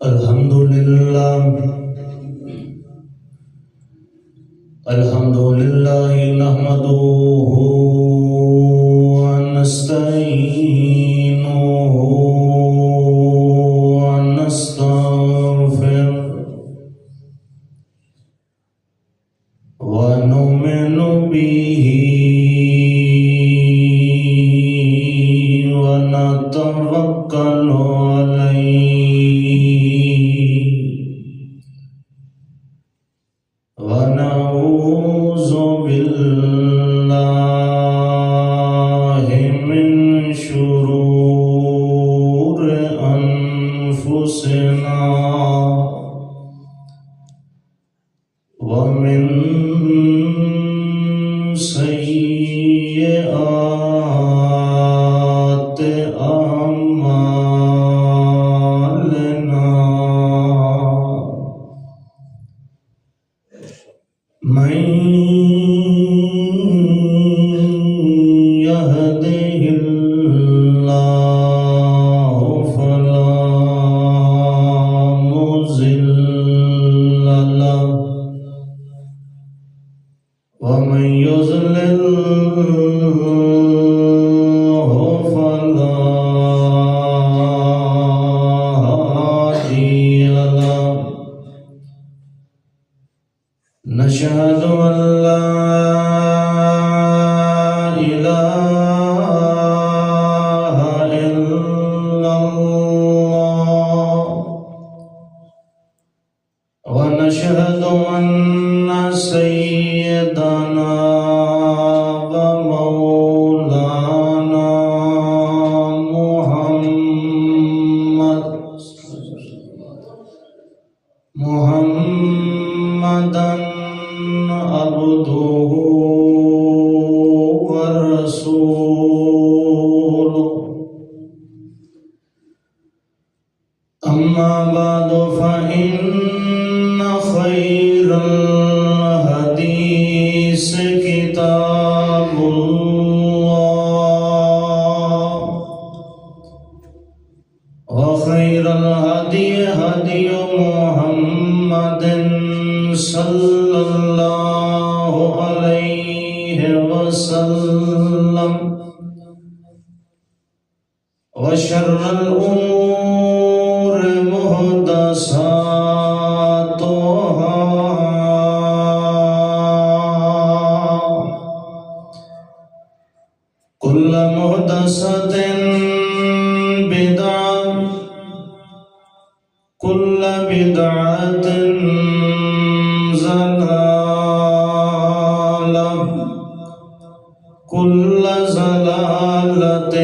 الحمد لله نحمده ونستعينه ونستغفره ونؤمن به ونتوكل عليه ونعوذ بالله من شرور أنفسنا ومن سيئات أعمالنا من يهده الله فلا مضل له ومن يضلل فلا هادي له نشهد أن لا إله إلا الله ونشهد أن سيدنا ومولانا محمدا عبده ورسوله أما بعد فإن خير الحديث كتاب الله وخير الهدي هدي محمد صلى الله عليه وسلم وشر الأمور محدثاتها كل محدثة بدعة كل بدعة ضلالة كل ضلالة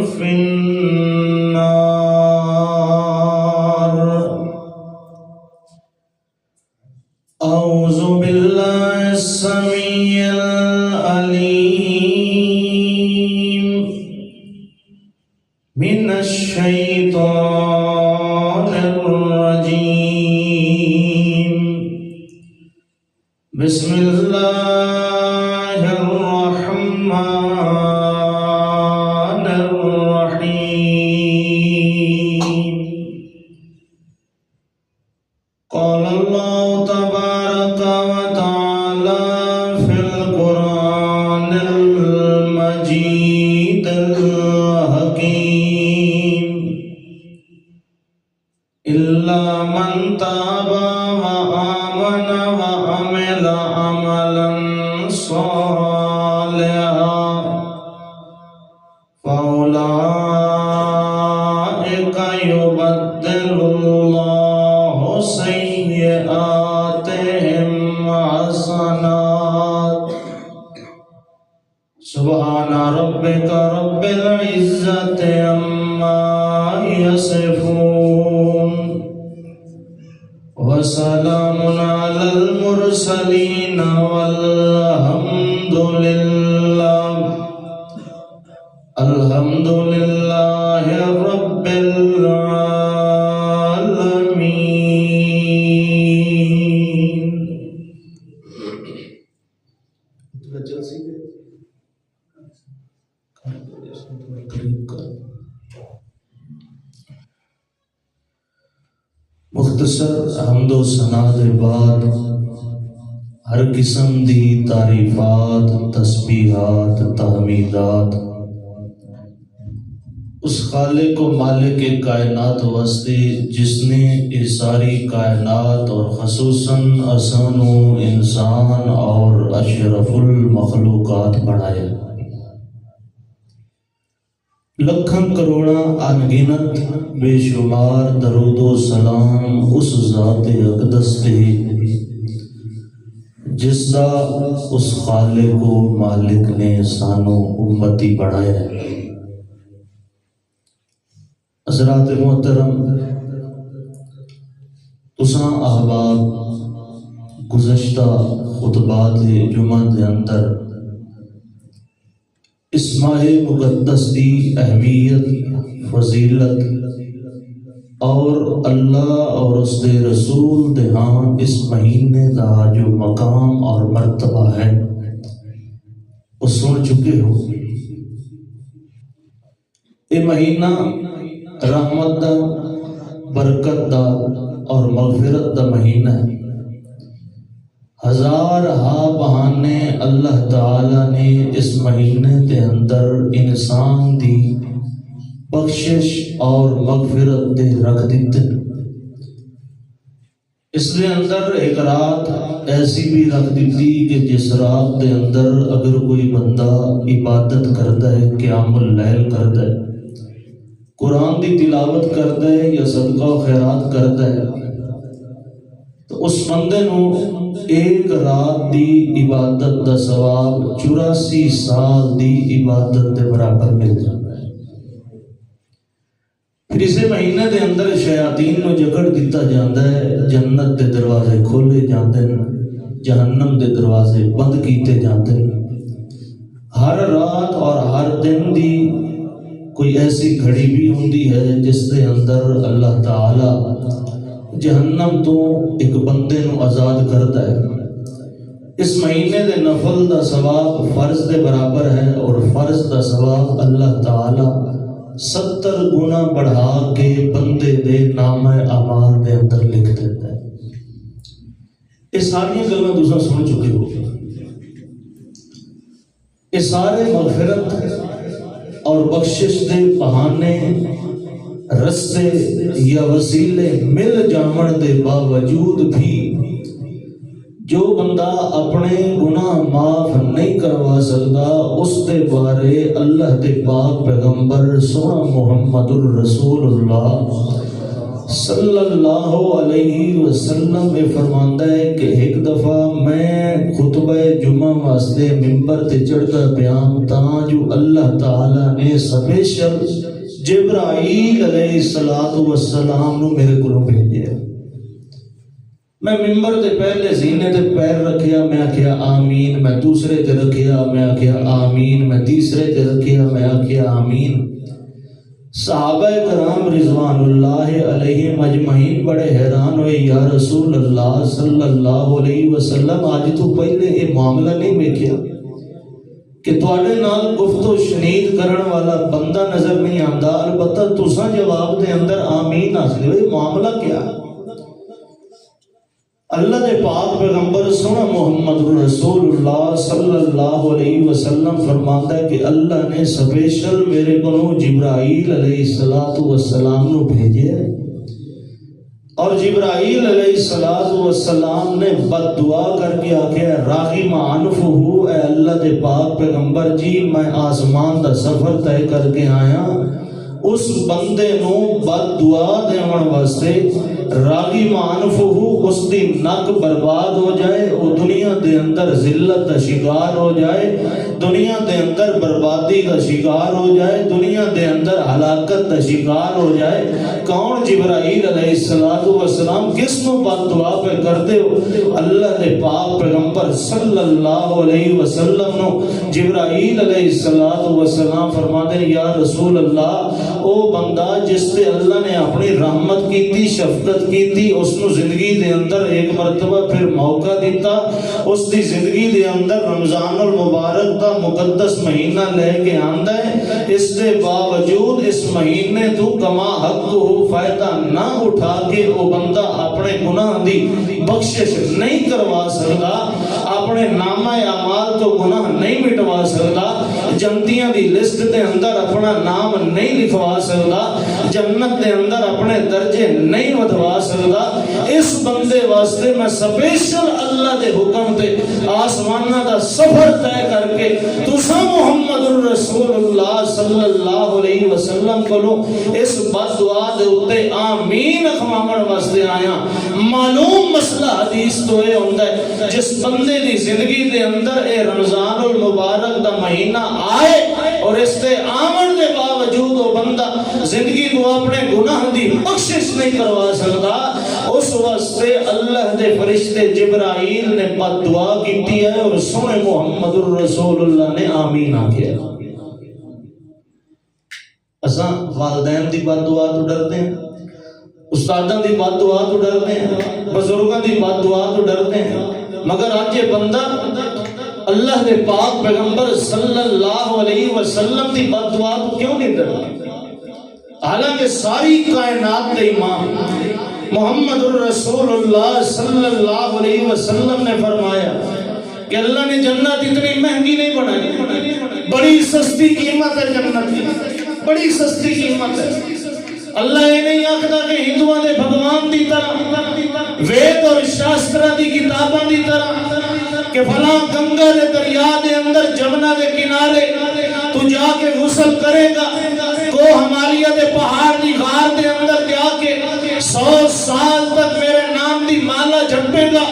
في النار أعوذ بالله السميع العليم من الشيطان الرجيم بسم الله الرحمن الرحيم قال الله تبارك وتعالى في القرآن المجيد الحكيم إلا من تاب وآمن وعمل عملا صالحا فأولئك يبدل الله سيئاتهم حسنات سبحان ربك رب العزة عما يصفون وسلام على المرسلين والحمد لله رب العالمين. مختصر حمد و ثنا دے بعد ہر قسم دی تعریفات، تسبیحات، تحمیدات اس خالق و مالک کائنات واسطے جس نے یہ ساری کائنات اور خصوصاً انسان و انسان اور اشرف المخلوقات بنائے۔ لکھن کروڑا انگنت بے شمار درود و سلام اس ذات اقدس تے جس دا اس خالق و مالک نے سانو امتی بنایا ہے۔ حضرات محترم، تساں احباب گزشتہ خطبات جمعہ دے اندر اس ماہ مقدس دی اہمیت، فضیلت اور اللہ اور اس دے رسول دے ہاں اس مہینے دا جو مقام اور مرتبہ ہے وہ سن چکے ہو۔ یہ مہینہ رحمت دا، برکت دا اور مغفرت دا مہینہ ہے۔ ہزار بہانے اللہ تعالی نے اس مہینے کے اندر انسان دی بخشش اور مغفرت دے رکھ دیتے۔ اس دے اندر ایک رات ایسی بھی رکھ دیتی کہ جس رات دے اندر اگر کوئی بندہ عبادت کرتا ہے، قیام اللیل کرتا ہے، قرآن دی تلاوت کرتا ہے یا صدقہ و خیرات کرتا ہے تو اس بندے نو ایک رات دی عبادت دا ثواب 84 سال دی عبادت دے برابر مل جاتا ہے۔ پھر اسے مہینے دے اندر شیاطین نو جکڑ دیتا جاتا ہے، جنت دے دروازے کھولے جاتے ہیں، جہنم دے دروازے بند کیتے جاتے ہیں۔ ہر رات اور ہر دن دی کوئی ایسی گھڑی بھی ہوندی ہے جس دے اندر اللہ تعالی جہنم تو ایک بندے نو آزاد کرتا ہے۔ اس مہینے دے نفل دا ثواب فرض دے برابر ہے اور فرض دا ثواب اللہ تعالی 70 گنا بڑھا کے بندے دے نام اعمال دے اندر لکھ دیتا ہے۔ یہ ساری گلاں تساں سن چکے ہو۔ یہ سارے مغفرت اور بخشش دے بہانے، رستے یا وسیلے مل جامن دے باوجود بھی جو بندہ اپنے گناہ معاف نہیں کروا سکتا، اس دے بارے اللہ دے پاک پیغمبر سونا محمد الرسول اللہ صلی اللہ علیہ وسلم میں فرماندہ ہے کہ ایک دفعہ میں خطبہ جمعہ واسطے ممبر تے چڑھتا بیان تاں جو اللہ تعالیٰ نے سپیشل جبرائیل علیہ السلام نو میرے کو بھیجے۔ میں ممبر تے پہلے سینے تے پیر رکھیا، میں آکھیا آمین، میں دوسرے تے رکھیا، میں آکھیا آمین، میں تیسرے تے رکھیا، میں آکھیا آمین۔ صحابہ کرام رضوان اللہ علیہ مجمعین بڑے حیران ہوئے، یا رسول اللہ صلی اللہ علیہ وسلم آج تو پہلے یہ معاملہ نہیں دیکھیا کہ تواڈے نال گفت و شنید کرن والا بندہ نظر نہیں آندا، البتہ تساں جواب دے اندر آمین آخدے ہو، یہ معاملہ کیا ہے؟ اللہ دے پاک پیغمبر سونا محمد رسول اللہ صلی اللہ علیہ وسلم فرماتا ہے کہ اللہ نے سپیشل میرے کو جبرائیل علیہ السلام نو بھیجے، اور جبرائیل علیہ السلام نے بد دعا کر کے آکھے راغم عنفہ، اے اللہ دے پاک پیغمبر جی میں آسمان دا سفر طے کر کے آیا، اس بندے نو بد دعا دیون واسطے راغم عنفہ، اس دی نک برباد ہو جائے، وہ دنیا دے اندر ذلت دا شکار ہو جائے، دنیا دے اندر بربادی دا شکار ہو جائے، دنیا دے اندر ہلاکت دا شکار ہو جائے۔ کون؟ جبرائیل علیہ السلام۔ کس نو بد دعا پہ کرتے ہو؟ اللہ دے پاک پیغمبر صلی اللہ علیہ وسلم نو جبرائیل علیہ السلام فرماتے ہیں یا رسول اللہ، او بندہ جس تے اللہ نے اپنی رحمت مرحمت کی شفقت کی اس نو زندگی دے اندر ایک مرتبہ پھر موقع دیتا اس دی زندگی دے اندر رمضان المبارک دا مقدس مہینہ لے کے آندا ہے اس دے باوجود اس مہینے تو کما حق ہو فائدہ نہ اٹھا کے وہ بندہ اپنے گناہ دی بخشش نہیں کروا سکتا اپنے نامہ اعمال تو گناہ نہیں مٹوا سکتا جنتیاں دی لسٹ دے اندر اپنا نام نہیں لکھوا سکتا جنت دے اندر اپنے درجے نہیں ودوا سکتا اس بندے واسطے میں سپیشل اللہ دے حکم تے آسمانہ دا سفر طے کر کے تساں محمد الرسول اللہ صلی اللہ علیہ وسلم کو اس بد دعا دے اتے آمین اخمامن واسطے آیا معلوم مسئلہ حدیث تو اے ہوندا ہے جس بندے دی زندگی دے اندر اے رمضان المبارک دا مہینہ آئے اور اس تے آمن دے باوجود وہ بندہ زندگی کو اپنے گناہ دی بخشش نہیں کروا سکتا اس واسطے اللہ دے فرشتے جبرائیل نے بد دعا کیتی ہے اور سنے محمد الرسول اللہ نے آمین آکھیا اساں والدین دی بد دعا تو ڈرتے ہیں استاداں دی بد دعا تو ڈرتے ہیں بزرگاں دی بد دعا تو ڈرتے ہیں مگر آج یہ بندہ اللہ دے پاک پیغمبر صلی اللہ علیہ وسلم دی بد دعا تو کیوں نہیں ڈرتا حالانکہ ساری کائنات دے امام محمد الرسول اللہ صلی اللہ علیہ وسلم نے فرمایا کہ اللہ نے جنت اتنی مہنگی نہیں بنائی بڑی سستی قیمت ہے جنت کی بڑی سستی قیمت ہے اللہ یہ نہیں آخدا کہ ہندوؤں دے بھگوان دی طرح وید اور شاسترہ دی کتاباں دی طرح کہ فلاں گنگا دے دریا دے اندر جمنا دے کنارے تو جا کے غسل کرے گا کو ہمالیہ دے پہاڑ دی غار دے اندر جا کے 100 سال تک میرے نام دی مالا جھپے گا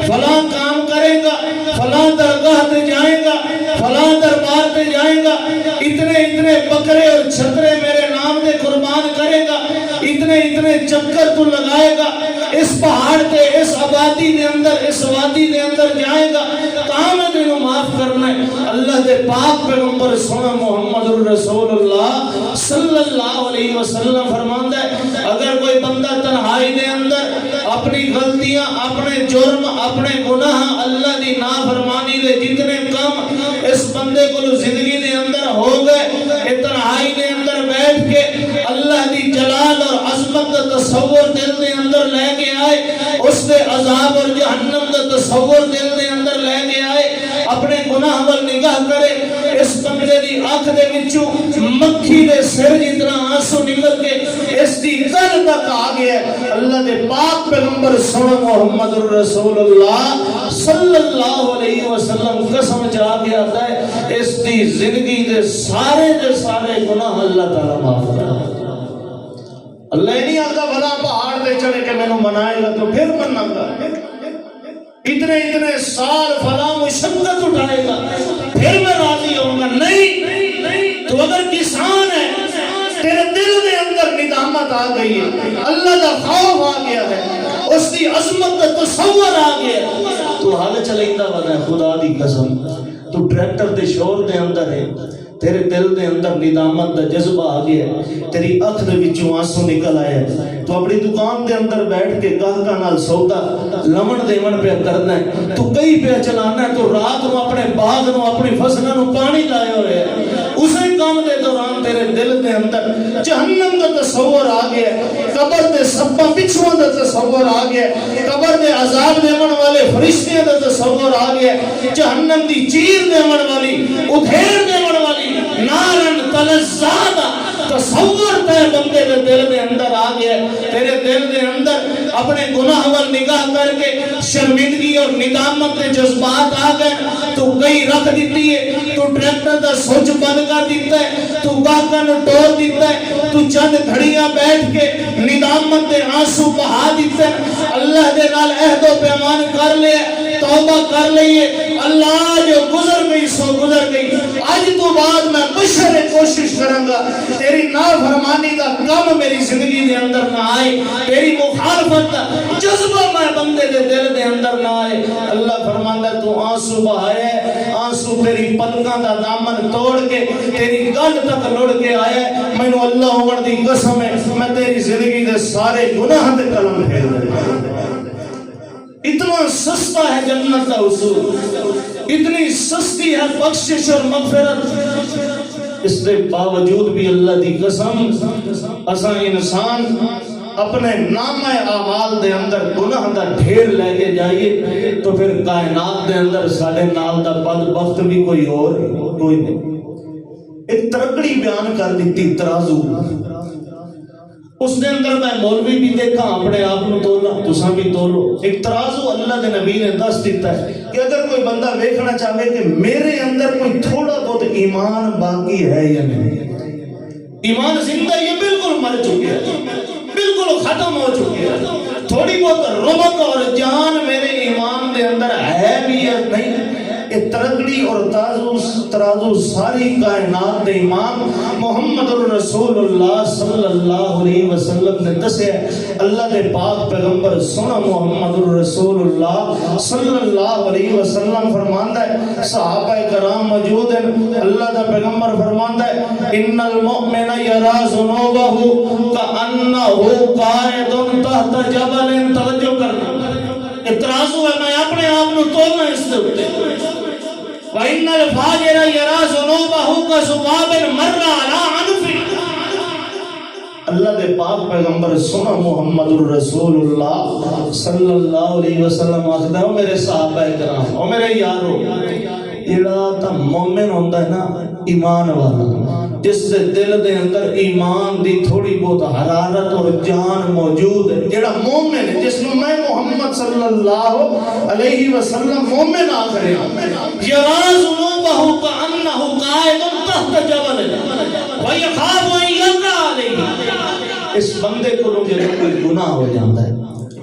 فلاں کام کرے گا فلاں درگاہ تے جائے گا فلاں دربار تے جائے گا اتنے بکرے اور چھترے میرے نام دے قربان کرے گا اتنے چکر تو لگائے گا اس پہاڑ تے اس آبادی دے اندر اس وادی دے اندر جائے گا کام ہے تینوں معاف کرنا ہے اللہ دے پاک پیغمبر سونا محمد الرسول اللہ صلی اللہ علیہ وسلم فرماندا ہے اگر کوئی بندہ تنہائی دے اندر اپنی غلطیاں اپنے جرم اپنے گناہ اللہ دی نافرمانی دے جتنے کم اس بندے کو زندگی دے اندر ہو گئے تنہائی دے اندر بیٹھ کے اللہ دی جلال اور عظمت دا تصور دل دے اندر لے کے آئے اس دے عذاب اور جہنم دا تصور دل دے اندر لے کے آئے اپنے گناہ وال نگاہ کرے اس بندے دی آنکھ دے وچوں مکھی دے سر جتنا آنسو نکل کے اس دی دل تک آ گیا ہے اللہ دے پاک پیغمبر سونا محمد الرسول اللہ صلی اللہ علیہ وسلم قسم چاہ کے آتا ہے اس دی زندگی دے سارے گناہ اللہ تعالیٰ معاف کرتا ہے اللہ نہیں آتا بھلا پہاڑ پہ چڑھے کہ میں نے منائے گا تو پھر مننا گا اتنے سال فلا مشقت اٹھائے گا پھر میں راضی ہوں گا نہیں تو اگر کسان ہے تیرے دل کے اندر ندامت آ گئی ہے اللہ کا خوف آ گیا ہے اس کی عظمت کا تصور آ گیا تو حال چلیندہ ودا ہے خدا دی قسم تو ٹریکٹر دے شور دے اندر ہے تیرے دل دے اندر ندامت دا جذبہ آ گیا تیری اکھ دے وچوں آنسو نکل آیا تو اپنی دکان دے اندر بیٹھ کے گاہکاں نال سودا لمن دیون پہ کرنا ہے تو کئی پہ چلانا ہے تو رات نو اپنے باغ نو اپنی فصلاں نو پانی لائے ہوئے ہے اسی کام دے دوران تیرے دل دے اندر جہنم دا تصور آ گیا قبر دے سبا بچھواں دا تصور آ گیا قبر دے عذاب دیون والے فرشتے دا تصور آ گیا جہنم دی چیر دیون والی ادھیڑ دیون والی نارن تلزادہ تصور تے بندے دے دل دے اندر آ گیا تیرے دل دے اندر اپنے گناہ وال نگاہ کر کے شرمندگی اور ندامت کے جذبات آ گئے تو کئی رکھ دیتی ہے تو ٹریکٹر دا سوچ بند کر دیتا ہے تو گاہکاں نو ٹور دیتا ہے تو چند گھڑیاں بیٹھ کے ندامت دے آنسو بہا دیتا ہے اللہ دے نال عہد و پیمان کر لے توبہ کر لئیے، اللہ جو گزر گئی سو گزر گئی، آج تو بعد میں بشر کوشش کروں گا تیری نافرمانی دا کم میری زندگی دے اندر نہ آئے، تیری مخالفت دا جذبہ میں بندے دے دل دے اندر نہ آئے۔ اللہ فرماندا تو آنسو بہایا ہے، آنسو تیری پلکاں دا دامن توڑ کے تیری گل تک لڑ کے آیا ہے، مینوں اللہ ہوگن دی قسم ہے میں تیری زندگی دے سارے گناہ تے قلم پھیر دے۔ اتنا سستا ہے جنت کا حصول، اتنی سستی ہے بخشش اور مغفرت، اس کے باوجود بھی اللہ دی قسم اساں انسان اپنے نامہ اعمال دے اندر گناہ دا ڈھیر لے کے جائیے تو پھر کائنات دے اندر ساڑے نال دا بدبخت بھی کوئی اور کوئی نہیں۔ ایک ترکڑی بیان کر دیتی ترازو، اس نے اندر میں مولوی بھی دیکھا اپنے آپ کو تولا تساں بھی تولو۔ ایک ترازو اللہ دے نبی نے دس دیتا ہے کہ اگر کوئی بندہ دیکھنا چاہے کہ میرے اندر کوئی تھوڑا بہت ایمان باقی ہے یا نہیں، ایمان زندہ یہ بالکل مر چکے ہے، بالکل ختم ہو چکے ہے، تھوڑی بہت رمق اور جان میرے ایمان دے اندر ہے بھی یا نہیں، یہ ترکڑی اور ترازو ساری کائنات دے امام محمد الرسول اللہ صلی اللہ علیہ وسلم نے دسے۔ اللہ دے پاک پیغمبر سونا محمد الرسول اللہ صلی اللہ علیہ وسلم فرماندا ہے، صحابہ کرام موجود ہیں، اللہ دا پیغمبر فرماندا ہے ان المؤمن یرا ذنوبہ کانہ قائد تحت جبل۔ توجہ کرنا، ترازو ہے، میں اپنے آپ کو تولنا اس دے اوپر۔ وَإِنَّ الْفَاجِرَ يَرَا ذُنُوبَهُ كَذُبَابٍ مَرَّ عَلَىٰ عَنْفِهِ۔ اللہ دے پاک پیغمبر سنا محمد الرسول اللہ صلی اللہ علیہ وسلم آخدا ہے میرے صحابہ کرام او میرے یارو، جڑا تا مومن ہوندا ہے نا ایمان والا، جس دے دل دے اندر ایمان دی تھوڑی بہت حرارت اور جان موجود ہے، جڑا مومن ہے، جس نو میں محمد صلی اللہ علیہ وسلم مومن آکھ رہے ہیں، یرا ذنوبہ کانہ قائد تحت جبل ویخاف ان یقع علیہ۔ اس بندے کو جب کوئی گناہ ہو جاتا ہے،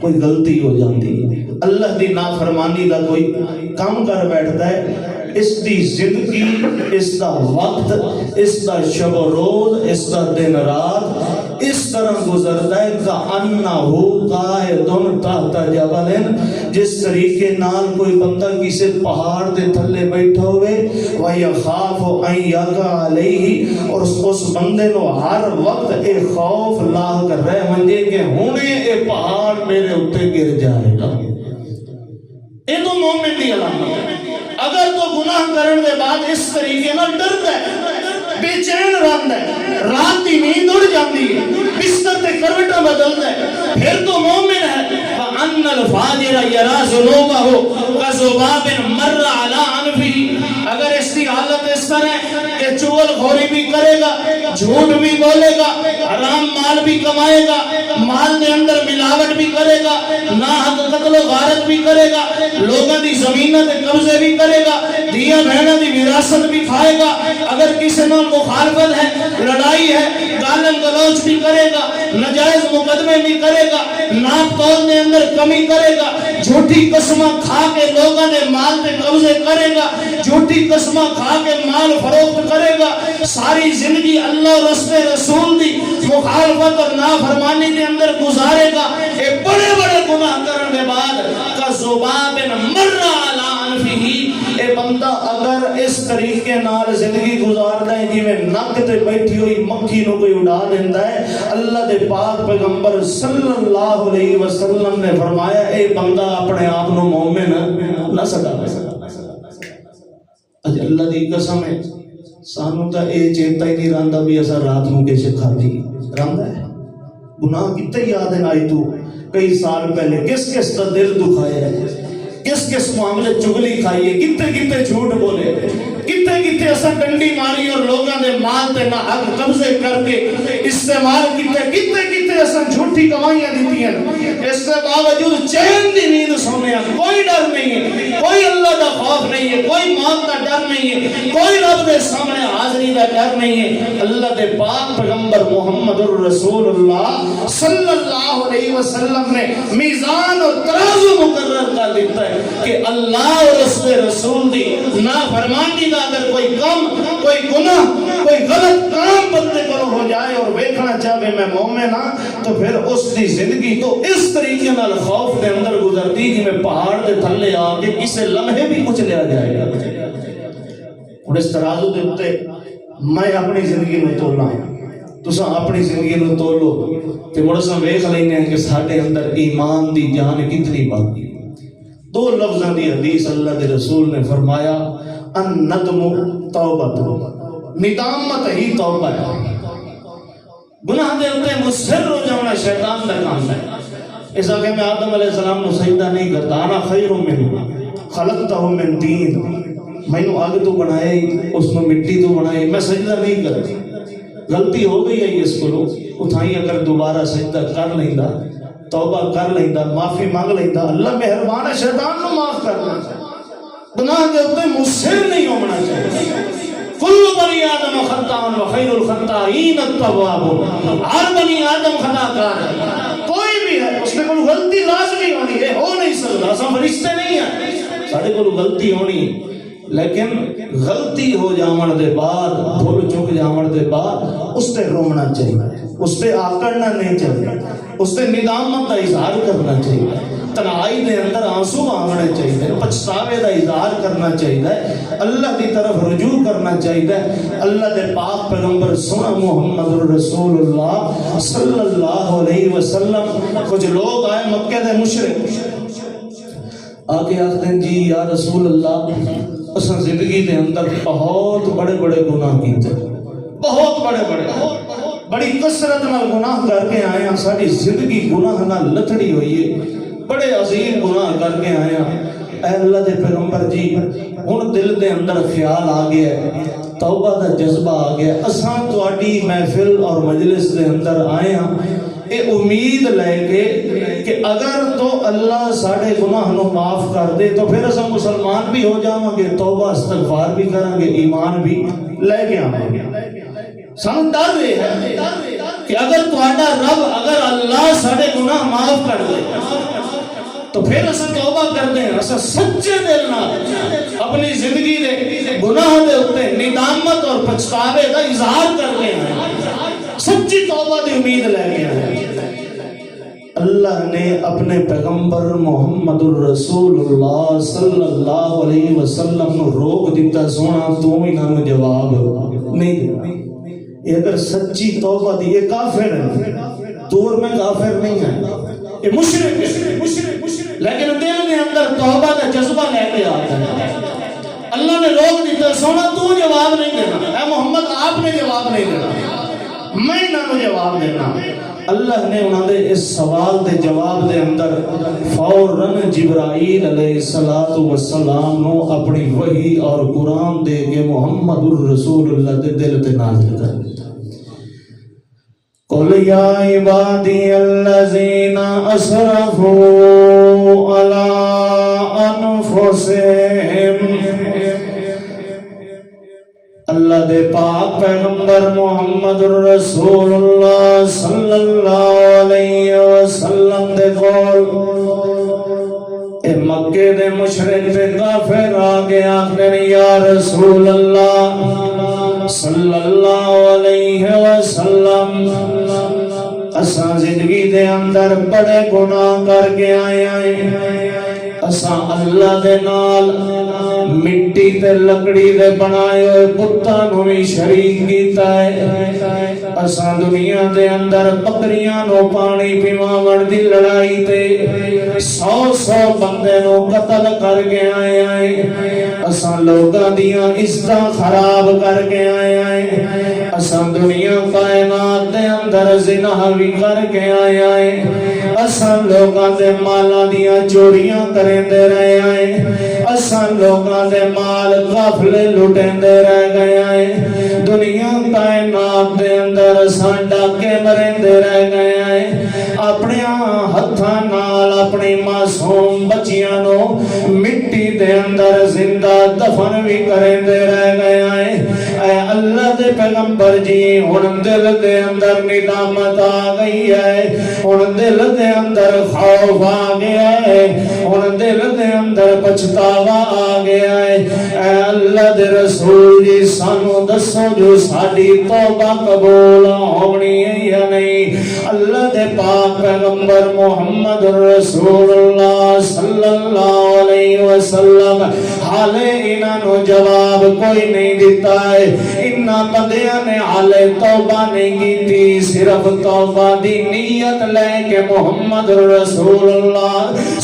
کوئی غلطی ہو جاتی ہے، اللہ دی نافرمانی دا کوئی کام کر بیٹھتا ہے، اس دی زندگی، اس دا وقت، اس دا شب و روز، اس دا دن رات اس طرح گزرتا ہے کَأَنَّهُ قَائِدٌ تَحْتَ جَبَلٍ، جس طریقے نال کوئی بندہ کسی پہاڑ دے تھلے بیٹھا ہوئے، وَيَخَافُ أَن يَقَعَ عَلَيْهِ، اور اس بندے نو ہر وقت ایک خوف لاحق رہ منجے کہ ہونے اے پہاڑ میرے اتے گر جائے گا۔ یہ تو مومن دی علامت ہے۔ اگر تو گناہ کرنے دے بعد اس طریقے نہ ڈرتا ہے، بے چین رہندا ہے، رات دی نیند اڑ جاندی ہے، بستر تے کروٹاں بدلدا ہے، پھر تو مومن ہے۔ وَأَنَّ الْفَاجِرَ يَرَا ذُنُوبَهُ كَذُبَابٍ مَرَّ عَلَىٰ عَنْفِهِ۔ اگر اس کی حالت اس طرح ہے کہ چغل خوری بھی کرے گا، جھوٹ بھی بولے گا، حرام مال بھی کمائے گا، مال دے اندر ملاوٹ بھی کرے گا، ناحق قتل و غارت بھی کرے گا، لوگوں دی زمینوں تے قبضے بھی کرے گا، دیا بہنوں دی وراثت بھی کھائے گا، اگر کسی نال مخالفت ہے، لڑائی ہے، گالن گلوچ بھی کرے گا، نجائز مقدمے بھی کرے گا، ناپ تول دے اندر کمی کرے گا، جھوٹی قسمہ کھا کے لوگوں نے مال تے قبضے کرے گا، جھوٹی قسمہ کھا کے مال فروخت کرے گا، ساری زندگی اللہ رسول رسول دی مخالفت اور نافرمانی دے اندر گزارے گا، اے بڑے بڑے گناہ کرنے کے بعد کذباب مر علی انفہ، اے بندہ اگر اس طریقے نال زندگی گزاردا ہے جویں نک تے بیٹھی ہوئی مکھی نو کوئی اڑا دیندا ہے، اللہ دے پاک پیغمبر صلی اللہ علیہ وسلم نے فرمایا اے بندہ اپنے آپ نو مومن نہ سمجھے۔ اج اللہ دی قسم ہے سانو تا اے چیتا ہی نہیں رہندا بھی اسا رات نو کیسے کھادی رہندا ہے، گناہ کتے یاد ہے آئی تو کئی سال پہلے کس کس کا دل دکھایا ہے، کس کس معاملے چگلی کھائی ہے، کتے کتے جھوٹ بولے، کتے کتے اسا ڈنڈی ماری اور لوگاں دے مال تے نہ حق قبضے کر کے استعمال کیتے، کتے کتے اسا جھوٹی کمائیاں دیتی ہیں۔ اس دے باوجود چین دی نیند سونے، کوئی ڈر نہیں ہے، کوئی اللہ دا خوف نہیں ہے، کوئی موت دا ڈر نہیں ہے، کوئی رب دے سامنے حاضری دا ڈر نہیں ہے۔ اللہ دے پاک پیغمبر محمد الرسول اللہ صلی اللہ علیہ وسلم نے میزان اور ترازو مقرر کر دیتا ہے کہ اللہ اور اس کے رسول دی نافرمانی دا اگر کوئی کم، کوئی گناہ، کوئی غلط کام بندے کو ہو جائے اور ویکھنا چاہے میں مومن ہاں، تو پھر اس دی زندگی تو اس طریقے نال خوف دے اندر گزرتی کہ میں پہاڑ دے تھلے آ کے کسے لمحے بھی کچھ لیا جائے گا۔ اور اس ترازو دے اتے میں اپنی زندگی میں تولا تساں اپنی زندگی میں تولو تے مڑساں ویکھ لینے ہیں کہ ساڈے اندر ایمان دی جان کتنی باقی۔ دو لفظاں دی حدیث اللہ دے رسول نے فرمایا الندم توبۃ، ندامت ہی توبہ ہے۔ گناہ دے اوتے مصر ہو جانا شیطان دا کام ہے۔ اس آگے میں آدم علیہ السلام نو سجدہ نہیں کرتا، انا خیر منہ خلقتہ من طین، میں نو آگ تو بنائے اس نو مٹی تو بنائے، میں سجدہ نہیں کرتا۔ غلطی ہو گئی ہے اس کو اتھائی اگر دوبارہ سجدہ کر لیندا، توبہ کر لیندا، معافی مانگ لیندا، اللہ مہربان ہے شیطان نو معاف کرنا چاہیے۔ گناہ دے اوتے مصر نہیں ہونا چاہیے۔ کل بنی آدم خطاء و خیر الخطائین التوابون، ہر بنی آدم خطا کار ہے، کوئی بھی ہے اس میں کوئی غلطی لازمی ہونی ہے، ہو نہیں سکتا، ہم فرشتے نہیں ہیں، سارے کو غلطی ہونی، لیکن غلطی ہو جاون دے بعد، بھول چک جاون دے بعد اس تے رونا چاہیے، اس تے آکڑنا نہیں چاہیے، اس تے ندامت کا اظہار کرنا چاہیے، تنہائی دے اندر آنسو آنے چاہیے، پچھتاوے دا اظہار کرنا چاہیے، اللہ دی طرف رجوع کرنا چاہیے۔ اللہ دے پاک پیغمبر سنا محمد الرسول اللہ صلی اللہ علیہ وسلم، کچھ لوگ آئے مکہ دے مشرک آگے آختے ہیں جی یا رسول اللہ اساں زندگی دے اندر بہت بڑے بڑے گناہ کیتے، بہت بڑے بڑی کثرت نال گناہ کر کے آئے ہیں، ساری زندگی گناہ نال لتڑی ہوئی ہے، بڑے عظیم گناہ کر کے آئے ہیں۔ اے اللہ دے پیغمبر جی ہن دل دے اندر خیال آ گیا ہے، توبہ دا جذبہ آ گیا، اساں تواڈی محفل اور مجلس دے اندر آئے ہیں اے امید لے کے کہ اگر تو اللہ ساڑھے گناہ نو معاف کر دے تو پھر اساں مسلمان بھی ہو جاؤں گے، توبہ استغفار بھی کریں گے، ایمان بھی لے کے آئیں گے۔ سن ڈر رہے ہیں کہ اگر تہاڈا رب، اگر اللہ ساڑھے گناہ معاف کر دے تو پھر اساں توبہ کر دیں، اساں سچے دل نال اپنی زندگی دے گناہ دے اوتے ندامت اور پچھتاوے دا اظہار کر دیں، سچی توبہ دی امید لے کے آئے۔ اللہ نے اپنے پیغمبر محمد الرسول اللہ صلی اللہ علیہ وسلم نو روک دیتا، سونا تو انہوں جواب نہیں دینا۔ یہ اگر سچی توبہ دی، یہ کافر ہے، دور میں کافر نہیں ہے، یہ مشرک ہے، لیکن دل میں اندر توبہ کا جذبہ لے کے آتا ہے۔ اللہ نے روک دیتا، سونا تو جواب نہیں دینا، اے محمد آپ نے جواب نہیں دینا، میں نہ جواب دینا۔ اللہ نے انہوں نے اس سوال دے جواب دے اندر فوراً جبرائیل علیہ السلام نو اپنی وحی اور قرآن دے کے محمد الرسول اللہ دے دل تے نازل کر دیتا۔ قُلْ يَا عِبَادِيَ الَّذِينَ أَسْرَفُوا عَلَىٰ أَنفُسِهِمْ، اللہ دے پاک پیغمبر محمد الرسول اللہ صلی اللہ علیہ وسلم دے کول اے مکے دے مشرک تے کافر آگے آخر یا رسول اللہ صلی اللہ علیہ وسلم اساں زندگی دے اندر بڑے گناہ کر کے آئے ہیں، اساں اللہ دے نال مٹی تے لکڑی دے بنائے ہوئے بتاں نو بھی شریک کیتا ہے، اساں دنیا دے اندر بکریاں نو پانی پیواون دی لڑائی تے 100 بندے نو قتل کر کے آئے ہیں، اساں لوگاں دیاں عزتاں خراب کر کے آئے ہیں، اساں دنیا کائنات دے اندر زنا بھی کر کے آئے ہیں، اساں لوگاں دے مالاں دیاں چوریاں کریندے رہے ہیں، اساں لوگاں دے مال غافلے لٹیندے رہ گئے ہیں، دنیا کائنات دے اندر اساں ڈاکے مریندے رہ گئے ہیں، اپنے ہتھاں نال اپنی معصوم بچیاں نو مٹی دے اندر زندہ دفن بھی کرندے رہ گئے ہیں۔ اے اللہ دے پیغمبر جی ہن دل دے اندر ندامت آ گئی ہے، ہن دل دے اندر خوف آ گیا ہے، ہن دل دے اندر پچھتاوا آ گیا ہے۔ اے اللہ دے رسول جی سانو دسو جو ساڈی توبہ قبول ہونی ہے یا نہیں؟ اللہ دے پاک پیغمبر محمد رسول اللہ صلی اللہ علیہ وسلم حالے انہاں نو جواب کوئی نہیں دیتا ہے۔ انہاں بندیاں نے حالے توبہ نہیں کیتی، صرف توبہ دی نیت لے کے محمد رسول اللہ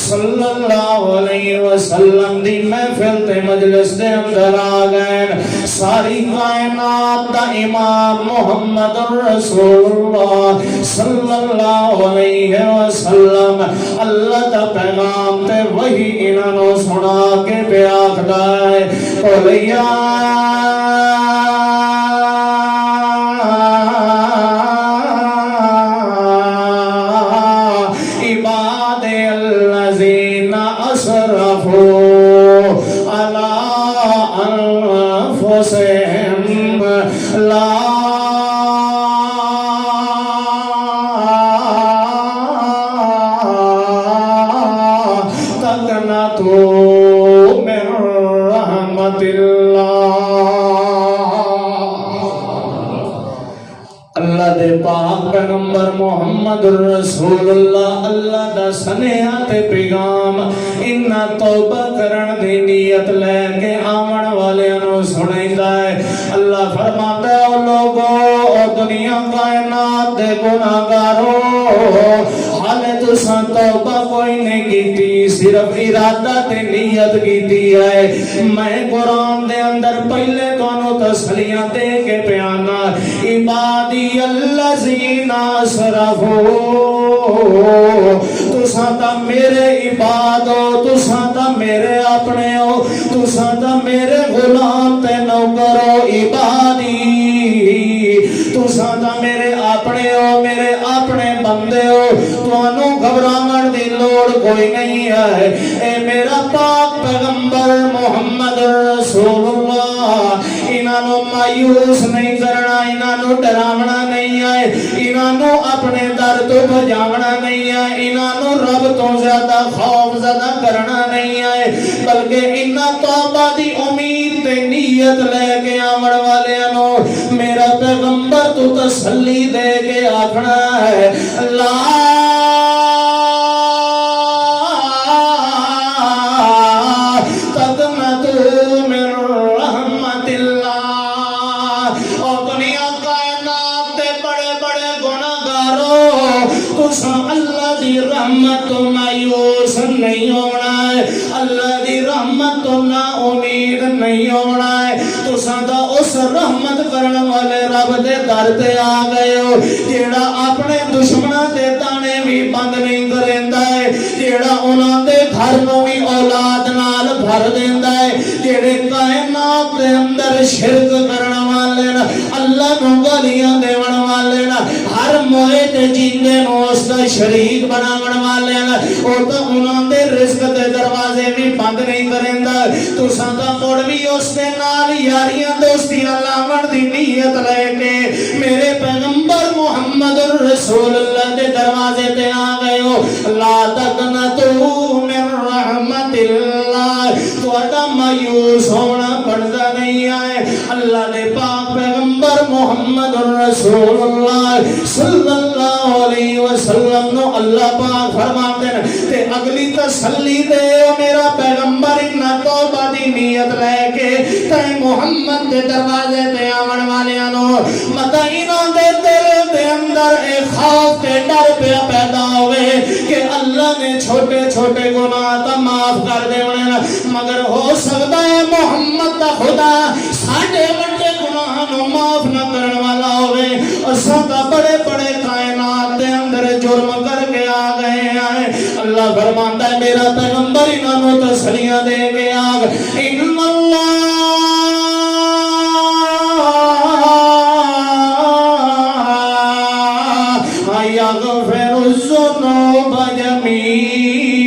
صلی اللہ علیہ وسلم دی محفل تے مجلس دے اندر آ گئے۔ ساری کائنات دا امام محمد رسول اللہ صلی اللہ علیہ وسلم اللہ دا پیغام تے وہی انہاں نو سنا کے پہ آکھدا ہے قُلْ يَا عِبَادِيَ الَّذِينَ أَسْرَفُوا عَلَىٰ أَنفُسِهِمْ لَا تقنطوا من رحمت اللہ۔ اللہ دے پاک پیغمبر محمد رسول اللہ اللہ دا سنیہا تے پیغام انہا توبہ کرن دی نیت لے کے آمن والے انہوں سنائندہ ہے۔ اللہ فرماتا ہے او لوگو او دنیا کائنات دے گناہگارو حالے تساں توبہ کوئی نہیں کیتی، صرف ارادہ تے نیت کیتی ہے۔ میں قرآن دے اندر پہلے تانوں تسلیاں دے کے پیانا عبادی الذین اسرفوا، تساں تا میرے عباد ہو، تساں تا میرے اپنے ہو، تساں تا میرے غلام تے نوکر ہو۔ عبادی تساں تا میرے اپنے ہو، میرے اپنے بندے ہو، تانوں گھبراون دی لوڑ کوئی نہیں ہے۔ اے میرا پاک پیغمبر محمد رسول اللہ انہاں نو مایوس نہیں کرنا، انہاں نو ڈراونا نہیں ہے، انہاں نو اپنے در تو بھجاونا نہیں ہے، انہاں نو رب تو زیادہ خوف زدہ کرنا نہیں ہے، بلکہ انہاں توبہ دی امید تے نیت لے کے آمن والے نو میرا پیغمبر تو تسلی دے کے آکھنا ہے لا تقنطوا من رحمت اللہ۔ اور دنیا کائنات دے بڑے بڑے گناہگاروں تساں اللہ دی رحمت تو مایوس نہیں ہونا ہے، اللہ دی رحمت تو نا امید نہیں ہونا ہے۔ تساں دا اس رحمت کرن والے رب دے در تے آ گئے ہو جیڑا اپنے دشمناں دے تانے بھی بند نہیں کریندا ہے، جیڑا انہاں دے گھر نو بھی اولاد نال بھر دیندا ہے، جیڑے کائنات دے اندر شرک کرن والے نا اللہ نو گالیاں دیون والے نا ہر موئے تے جیندے نو اس دا شریک بناون والے نا او تے انہاں دے رزق دے دروازے بھی بند نہیں کریندا۔ تساں دا مڑ بھی اس دے نال یاریاں دوستیاں لاون دی نیت لے کے میرے پیغمبر محمد رسول اللہ دے دروازے تے آ گئے ہو۔ لا تقنطوا من رحمت اللہ، تہاڈا مایوس ہونا بندا نہیں ہے۔ اللہ دے پاک پیغمبر محمد رسول اللہ صلی اللہ علیہ وسلم نو اللہ پاک فرماتے ہیں تے اگلی تسلی دے میرا پیغمبر انہاں توبہ دی نیت لے کے تے محمد دے دروازے تے آون والیاں نو متا انہاں دے دل دے اندر اے خوف تے ڈر پیا پیدا ہوئے کہ اللہ نے چھوٹے چھوٹے گناہ تا معاف کر دے مگر ہو سکتا ہے محمد دا خدا ساڈے بڑے گناہ نو معاف نہ کرن والا ہوئے، اساں تا بڑے بڑے کائنات دے اندر جرم کر کے آ گئے ہیں۔ اللہ فرماندا ہے میرا پیغمبر انہاں نو تسلیاں دے کے آگ ان اللہ یغفر الذنوب جميعا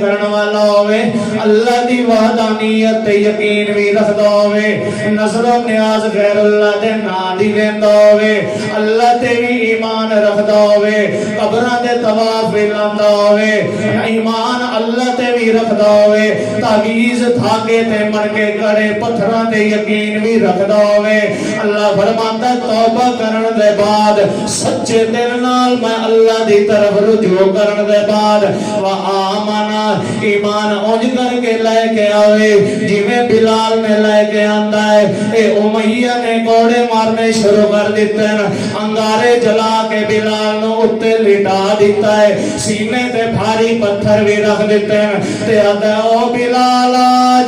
کرن والا ہوئے، اللہ دی وحدانیت تے یقین بھی رکھدا ہوئے، نظر و نیاز غیر اللہ دے نا دی لیندا ہوئے، اللہ تے بھی ایمان رکھدا ہوئے، قبراں دے طواف بھی لاندا ہوئے، ایمان اللہ تے بھی رکھدا ہوئے، تعویذ دھاگے تے منکے کڑے پتھراں تے یقین بھی رکھدا ہوئے، اللہ فرماتا توبہ کرن دے بعد سچے دل نال میں اللہ دی طرف رجوع کرن دے بعد وآمنا ایمان اونج کر کے لے کے آوے جویں بلال نے لے کے آندا ہے، اے امیہ نے گھوڑے مارنے شروع کر دیتے ہیں، انگارے جلا کے بلال نو اتے لٹا دیتا ہے، سینے تے بھاری پتھر بھی رکھ دیتے ہیں تے آدھا او بلال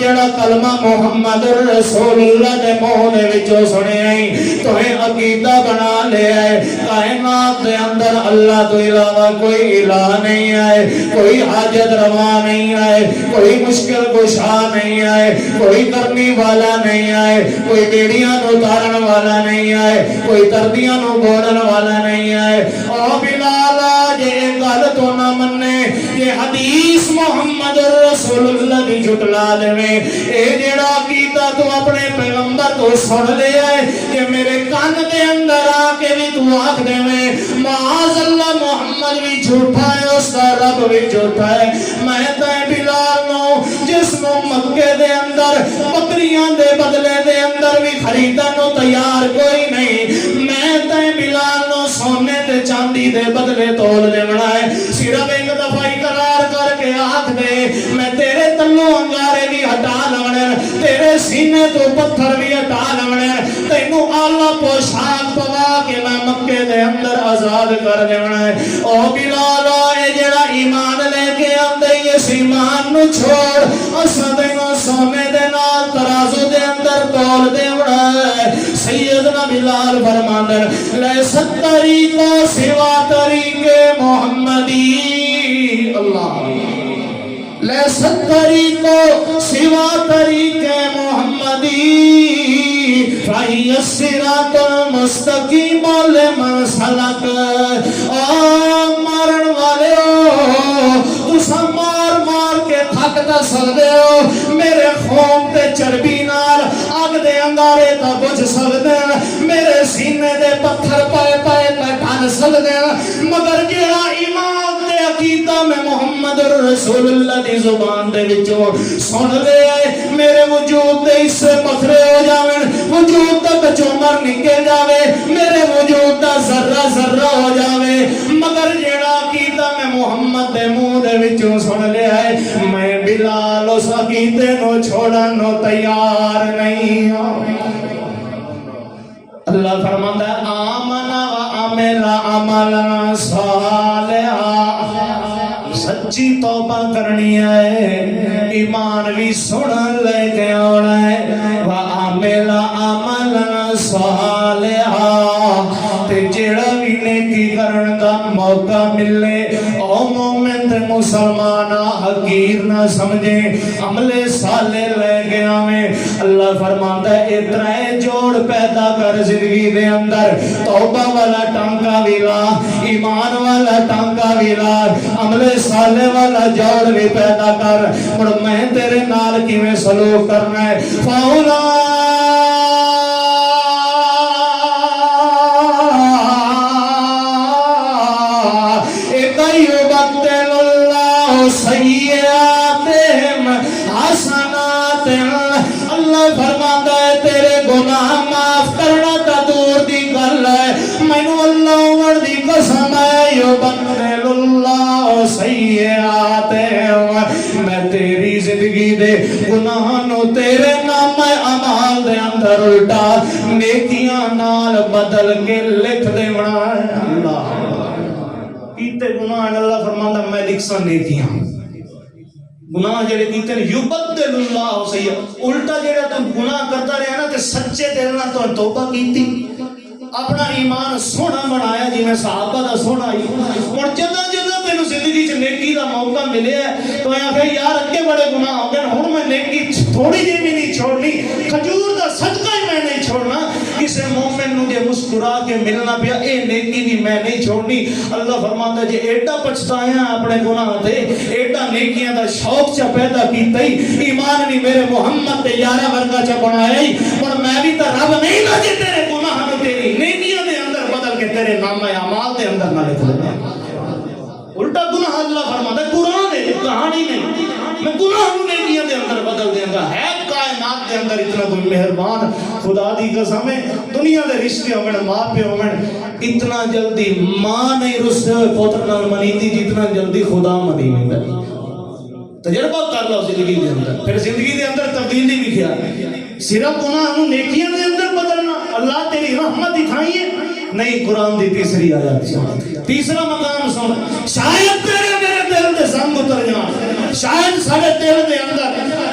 جڑا کلمہ محمد رسول اللہ دے منہ دے وچوں سنے آئی تو عقیدہ بنا لے آئے، کائنات دے اندر اللہ تو علاوہ کوئی الہ نہیں آئے، کوئی حاجت روا نہیں آئے، کوئی مشکل کشا نہیں آئے، کوئی کرنی والا نہیں آئے، کوئی بیڑیاں نو اتارن والا نہیں آئے، کوئی تردیاں نو بوڑن والا نہیں آئے۔ او بلالا یہ گل تو نہ مننے، یہ حدیث محمد رسول اللہ دی جھٹلا دے میں، اے جڑا کیتا تو اپنے پیغمبر تو سن لے آئے، کہ میرے کان دے اندر آ کے بھی تو آکھ دے میں معاذ اللہ محمد بھی جھوٹا ہے، اس کا رب بھی جھوٹا ہے، میں تے بلال نو جس نو مکے دے اندر بکریاں دے بدلے دے اندر بھی خریدن نو تیار کوئی نہیں، میں تے بلال نو سونے تے چاندی دے بدلے تول دے بنائے، صرف ایک دفعہ اقرار کر کے آکھ دے میں تیرے تلو انگارے بھی ہٹا لونے، تیرے سینے تو پتھر بھی ہٹا لونے، تینو آلہ پوشاک پوا کے میں مکے دے اندر آزاد کر دیونا ہے۔ او بلال اے جڑا ایمان لے کے آندے اس ایمان نو چھوڑ اساں تینو سونے دے نال ترازو دے اندر تول دیونا ہے۔ سیدنا بلال فرماندے لیس الطریق سوا طریق محمدی، اللہ لیس الطریق سوا طریق محمدی فہی الصراط المستقیم لمن سلک۔ مارن والے ہو تسا مار مار کے تھک تا سکدے ہو، میرے خون تے چربی نال اگ دے انگارے تا بجھ سکدے، میرے سینے دے پتھر پائے پائے تے ڈھل سکدے، مگر جڑا ایمان تے عقیدہ میں محمد رسول اللہ دی زبان دے وچوں سن لے آئے، میرے وجود دے اس سے پتھرے ہو جاویں، وجود دا کچومر نکل جاوے، میرے وجود دا ذرہ ذرہ ہو جاوے، مگر جڑا عقیدہ میں محمد دے منہ دے وچوں سن لے آئے، میں بلال اس عقیدے نو چھوڑن نو تیار نہیں ہوں۔ اللہ فرماتا ہے آمنا و عملا عملا صالحا، سچی توبہ کرنی ہے، ایمان بھی سن لے کے آنا ہے، وعمل عملا صالحا، تے جڑا بھی نیکی کرن دا موقع ملے او مومن تے مسلمانہ حقیر نہ سمجھے، عمل صالح لے کے آویں۔ اللہ فرماتا ہے اتنا جوڑ پیدا کر زندگی دے اندر، توبہ والا ٹانکا بھی لا، ایمان والا ٹانکا بھی لا، عمل صالح والا جوڑ بھی پیدا کر، اور میں تیرے نال کیویں سلوک کرنا ہے۔ فاولا یبدل اللہ سیئاتہم حسنات، اللہ فرماتا ہے تیرے گناہ معاف کرنا تا دور دی گل ہے، مینوں اللہ عمر دی قسم ہے، یبدل اللہ سیئاتہم، میں تیری زندگی دے گناہ نو تیرے نام اعمال دے اندر الٹا نیکیاں نال بدل کے لکھ دیونا ہے۔ اللہ کیتے گناہ اللہ فرماتا میں لکھساں نیکیاں، گناہ جڑے کیتے ہیں یبدل اللہ سیئ، الٹا جڑا تم گناہ کرتا رہا نا تے سچے دل نال تو توبہ کیتی، اپنا ایمان سونا بنایا جی میں صحابہ دا سونا ہی، اور جدہ جدہ تینوں زندگی چ نیکی دا موقع ملے ہے تو آیا کہ یار اگے بڑے گناہ ہو گئے، ہن میں نیکی تھوڑی جی بھی نہیں چھوڑنی، کھجور دا صدقہ ہی میں نہیں چھوڑنا۔ کسے مومن نو جے مسکرا چرا کے ملنا پیا، اے نیکی بھی میں نہیں چھوڑنی۔ اللہ فرماتا ہے جی ایڈا پچھتایا اپنے گناہ تے، ایڈا نیکیاں دا شوق چا پیدا کیتا ہی، ایمان نہیں میرے محمد تے یارہ ورگا چا بنایا ہی، اور میں بھی تا رب نہیں نا جی تیرے گناہ نو تیری نیکیاں دے اندر بدل کے تیرے نام اعمال دے اندر نہ لکھ لے۔ الٹا گناہ اللہ فرماتا ہے قرآن ہے کہانی نہیں، میں گناہ نو نیکیاں دے اندر بدل دیں گا۔ ہے کائنات دے اندر اتنا کوئی مہربان خدا دی قسم ہے، دنیا دے رشتے ہومن ماں پہ ہومن اتنا جلدی ماں نہیں رسے ہوئے پوتر نال منیندی جتنا جلدی خدا منی نہیں۔ تجربہ کر لو زندگی دے اندر، پھر زندگی دے اندر تبدیلی بھی کیا صرف گناہ نو نیکیاں دے اندر بدلنا۔ اللہ تیری رحمت دکھائی ہے نہیں، قرآن دی تیسری آیات سن، تیسرا مقام سن، شاید تیرے میرے دل دے زنگ اتر جان، شاید سارے دل دے اندر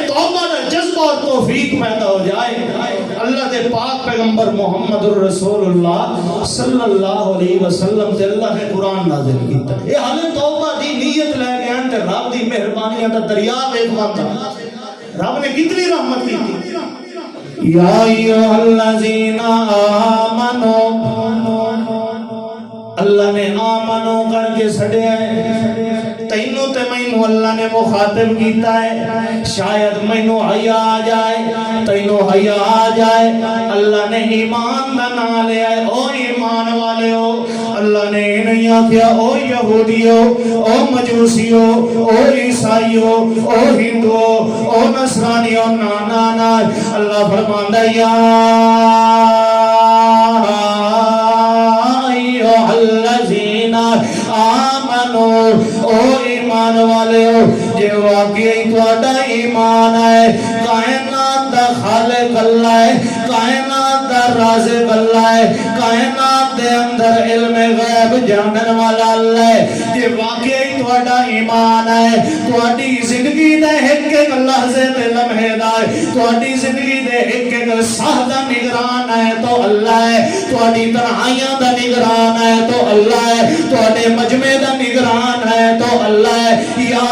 توبہ دا جذبہ اور توفیق پیدا ہو جائے۔ اللہ دے پاک پیغمبر محمد الرسول اللہ صلی اللہ علیہ وسلم تے اللہ نے قرآن نازل کیتا۔ یہ حالے توبہ دی نیت لے گئے ہیں تے رب دی مہربانیاں دا دریا ویکھ بندا، رب نے کتنی رحمت کی۔ یا ایھا الذین آمنوا، اللہ نے آمنو کر کے سڑیا ہے، تینوں تے مینوں اللہ نے مخاطب کیتا ہے۔ شاید مینوں حیا آ جائے، تینوں حیا آ جائے، اللہ نے ایمان دا نام لیا ہے۔ او ایمان والے ہو، اللہ نے نہیں آکھیا او یہودیو، او مجوسیو، او عیسائیو، او ہندو، او نصرانیو، نا نا نا، اللہ فرماندا یا الذین آمنو، او ایمان والے ہو، جے واقعی تہاڈا ایمان ہے کائنات دا خالق اللہ ہے، کائنات دا رازق اللہ ہے، کائنات دے اندر علم غیب جانن والا اللہ ہے، جے واقعی تہاڈا ایمان ہے، تہاڈی زندگی دے ایک ایک لحظے تے لمحے دا، تہاڈی زندگی دے ایک ایک ساہ دا نگران ہے تو اللہ ہے، تہاڈی تنہائیاں دا نگران ہے تو اللہ ہے، تہاڈے مجمع دا نگران ہے تو اللہ ہے۔ یا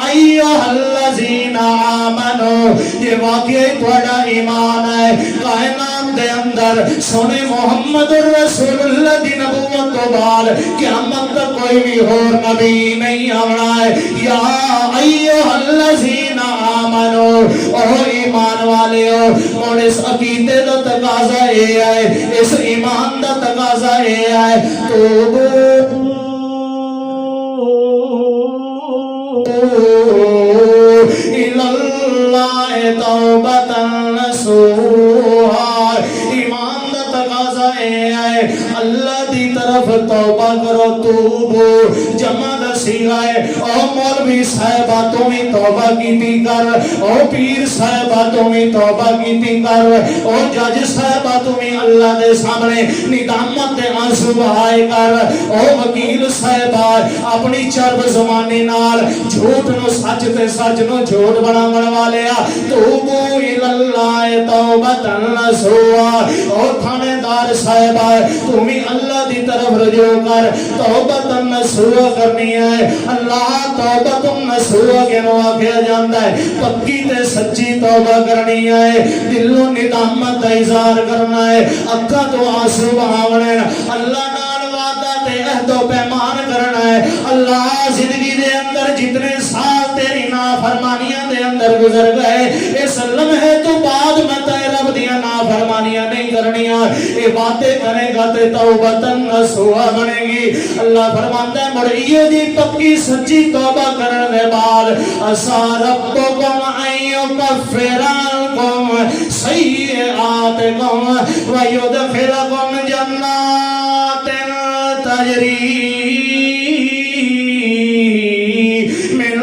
ایھا الذین آمنو، یہ واقعی تہاڈا ایمان ہے کائنات دے اندر سونے محمد الرسول اللہ دی نبوت تو بعد قیامت تک کوئی بھی اور نبی نہیں آنا ہے۔ یا ایھا الذین آمنو، او ایمان والے ہو، اور اس عقیدے دا تقاضا اے ہے، اس ایمان دا تقاضا اے ہے، توبو اللہ توبۃ نصوحا، ایمان دا تقاضا اے ہے اللہ دی طرف توبہ کرو۔ توبو جمع دا صیغہ ہے، او مولوی صاحبہ تم ہی توبہ کیتی کر، او پیر صاحبہ تم ہی توبہ کیتی کر، او جج صاحبہ تم ہی اللہ دے سامنے ندامت دے آنسو بہائے کر، او وکیل صاحبہ اپنی چرب زمانی نال جھوٹ نو سچ تے سچ نو جھوٹ بناون والے آ۔ توبو اللہ توبۃ نصوحا، او تھانے دار صاحبہ تم ہی اللہ دی طرف رجوع کر، توبۃ نصوحا کرنی ہے۔ اللہ توبۃ نصوحا کینو آکھیا جاندا ہے؟ پکی تے سچی توبہ کرنی ہے، دلوں ندامت دا اظہار کرنا ہے، اکھاں تو آنسو بہاونے، اللہ نال وعدہ تے عہد و پیمان کرنا ہے۔ اللہ زندگی دے اندر جتنے سال تیری نافرمانیاں دے اندر گزر گئے، اس لمحے تو بعد میں تے رب دیاں نافرمانیاں نہیں کرنیاں، اے باتیں کرے گا تے توبۃ نصوحا بنے گی۔ اللہ فرماندا ہے مڑیے دی پکی سچی توبہ کرنے دے بعد عسیٰ ربکم ان یکفر عنکم سیئاتکم ویدخلکم جنات تجری من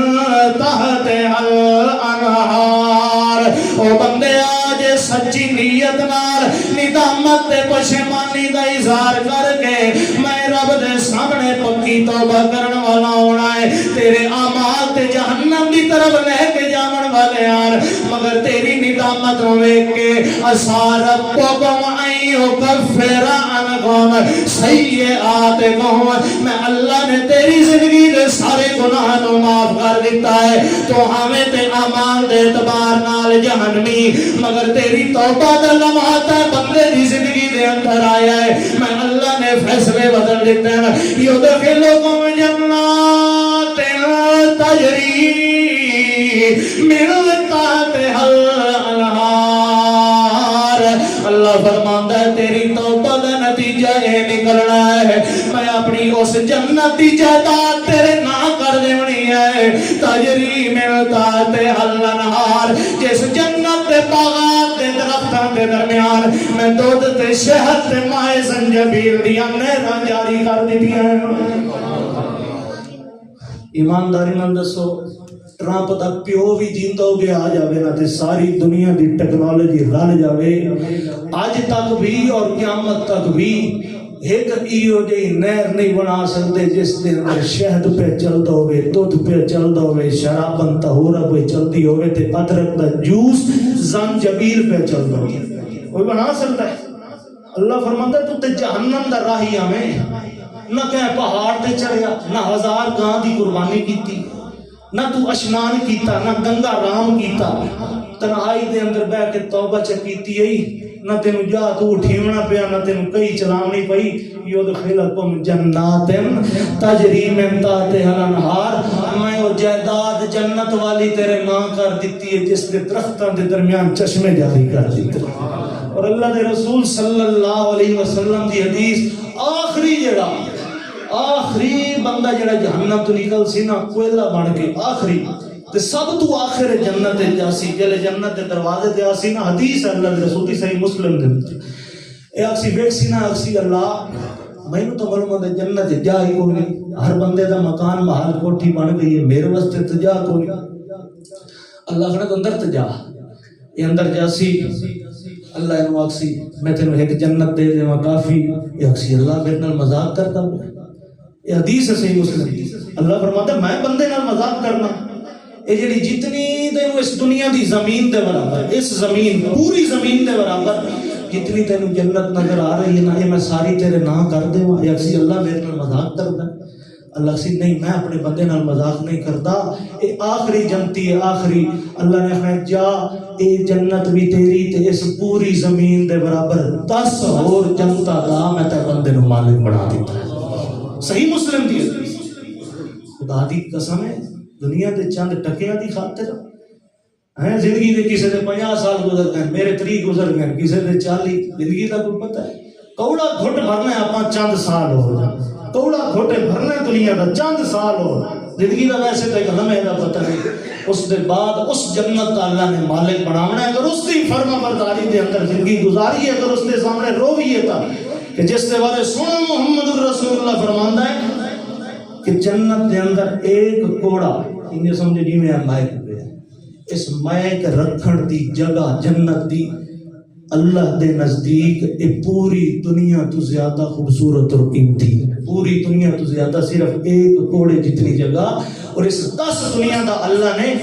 تحتہا الانہار۔ او بندے آج سچی نیت نال ندامت تے پشیمانی دا اظہار کر کے میں رب دے سامنے پکی توبہ کرن والا ہونا ہے۔ تیرے اعمال تے جہنم دی طرف لے کے جاون والے آن، مگر تیری ندامت نو ویکھ کے عسیٰ ربکم ان یکفر عنکم سیئاتکم، میں اللہ نے تیری زندگی دے سارے گناہ نو معاف کر دیتا ہے۔ تو ہمیں تے اعمال دے اعتبار نال جہنمی، مگر تیری توبہ دا لمحہ تے بندے دی زندگی دے اندر آیا ہے میں اللہ نے فیصلے بدل دیتے ہیں یدخلکم جنات تجری من تحتہا الانہار اللہ فرماتا ہے تیری توبہ کا نتیجہ یہ نکلنا ہے میں اپنی اس جنت کی جائیداد تیرے نام کر دینی ہے تجری من تحتہا الانہار جس جنت کے باغات کے درختوں کے درمیان میں دودھ تے شہد تے مائے زنجبیل دیاں نہراں جاری کر دیتی ہیں ایمانداری نال دسو ٹرمپ دا پیو بھی جیندہ ہو گیا آ جاوے نا تے ساری دنیا دی ٹیکنالوجی رل جاوے آج تک بھی اور قیامت تک بھی ایک ایو جی نہر نہیں بنا سکتے جس دے اندر شہد پہ چلدا ہوئے دودھ پہ چلدا ہوئے شرابن طہورا پہ چلدی ہوئے تے ادرک دا جوس زنجبیل پہ چلدا ہوئے کوئی بنا سکتا ہے اللہ فرماتا ہے تو تے جہنم دا راہی ہمیں نہ کہیں پہاڑ تے چڑھیا نہ ہزار گاں دی قربانی کیتی نہ تو اشنان کیتا نہ گنگا رام کیتا تنہائی دے اندر بیٹھ کے توبہ چکیتی ہے نہ تینو جا تو اٹھیونا پیا نہ تینو کئی چلاونی پئی یدخلکم جنات تجری من تحتہا الانہار میں وہ جائیداد جنت والی تیرے نام کر دیتی ہے جس کے درختوں کے درمیان چشمے جاری کر دیتے اور اللہ دے رسول صلی اللہ علیہ وسلم دی حدیث آخری بندہ جڑا جہنم تو نکل سی نا کوئلہ بن کے آخری تے سب تو آخر جنت جاسی جلے جنت دے دروازے تے آسی نا حدیث ہے اللہ دے رسول دی صحیح مسلم دے اے آکسی بیک سی نا آکسی اللہ میں تو معلوم ہے جنت جا ہی کوئی نہیں ہر بندے دا مکان محل کوٹھی بن گئی ہے میرے واسطے تے جا کوئی اللہ کہنا اندر تے جا یہ اندر جاسی اللہ انہوں آکسی میں تینوں ایک جنت دے دے وہاں کافی یہ آکسی اللہ میرے نال مذاق کرتا ہوں یہ حدیث ہے صحیح مسلم اللہ فرماتا ہے میں بندے نال مذاق کرنا یہ جڑی جتنی تینوں اس دنیا دی زمین دے برابر اس زمین پوری زمین دے برابر جتنی تینوں جنت نظر آ رہی ہے نا یہ میں ساری تیرے نام کر دے یہ آکسی اللہ میرے نال مذاق کرتا ہے اللہ سی نہیں میں اپنے بندے نال مذاق نہیں کرتا یہ آخری جنتی ہے آخری اللہ نے کہا جا اے جنت بھی تیری تے اس پوری زمین دے برابر 10 اور جنتا دا میں تے بندے نو مالک بنا دیتا ہے صحیح مسلم دی خدا دی قسم ہے دنیا دے چند ٹکیاں دی خاطر ہیں زندگی دے کسے دے 50 سال گزر گئے میرے 30 گزر گئے کسے دے 40 زندگی دا کوئی پتہ ہے کوڑا گھٹ بھرنا ہے اپنا چند سال ہو جائے کوڑا گھٹے بھرنا ہے دنیا دا چند سال ہو زندگی دا ویسے تو ایک لمحے دا پتہ نہیں اس دے بعد اس جنت کا اللہ نے مالک بناونا ہے اگر اس کی فرما برداری دے اندر زندگی گزاری ہے اگر اس کے سامنے رویے تھا کہ جس کے بارے سنو محمد الرسول اللہ فرماندا ہے کہ جنت دے اندر ایک کوڑا انہیں سمجھے جی میں مائک پہ اس مائک رکھن دی جگہ جنت دی اللہ دے نزدیک اے پوری دنیا تو زیادہ خوبصورت اور قیمتی پوری دنیا تو زیادہ صرف ایک کوڑے جتنی جگہ اور اس 10 دنیا دا اللہ نے